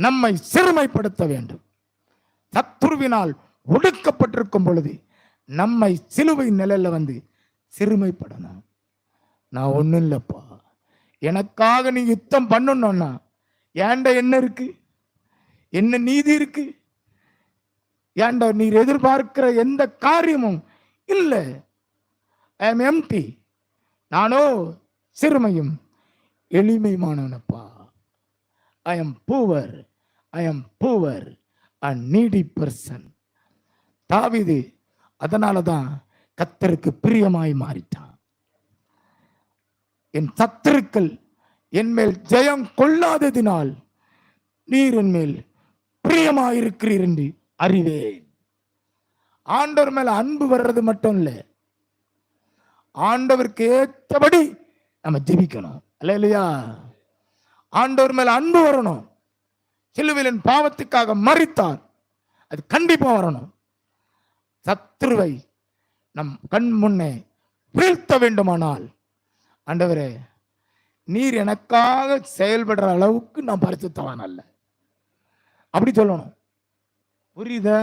நம்மை சிறுமைப்படுத்த வேண்டும். சத்துருவினால் ஒடுக்கப்பட்டிருக்கும் பொழுது நம்மை சிலுவை நிலையில வந்து சிறுமைப்படணும். நான் ஒண்ணும் இல்லப்பா, எனக்காக நீ யுத்தம் பண்ணணும்னா ஏண்ட என்ன இருக்கு, என்ன நீதி இருக்கு, ஏண்ட நீர் எதிர்பார்க்கிற எந்த காரியமும் இல்லை. ஐ எம் எம்டி. நானோ சிறுமையும் எளிமையுமானவனப்பா. I am poor, I am poor, a needy person. தாவீது அதனாலதான் கர்த்தருக்கு பிரியமாய் மாறிட்டான். என் சத்துருக்கள் என் மேல் ஜெயம் கொள்ளாததினால் நீர் என் மேல் பிரியமாயிருக்கிறீர் என்று அறிவேன். ஆண்டவர் மேல அன்பு வர்றது மட்டும் இல்லை, ஆண்டவருக்கு ஏற்றபடி நம்ம ஜெபிக்கணும். அல்லேலூயா. ஆண்டவர் மேல அன்பு வரணும். சிலுவையில் என் பாவத்துக்காக மரித்தார், அது கண்டிப்பா வரணும். சத்துருவை நம் கண் முன்னே வீழ்த்த வேண்டுமானால், ஆண்டவரே நீர் எனக்காக செயல்படுற அளவுக்கு நான் பரிசுத்தவான் அல்ல, அப்படி சொல்லணும். புரியுதா?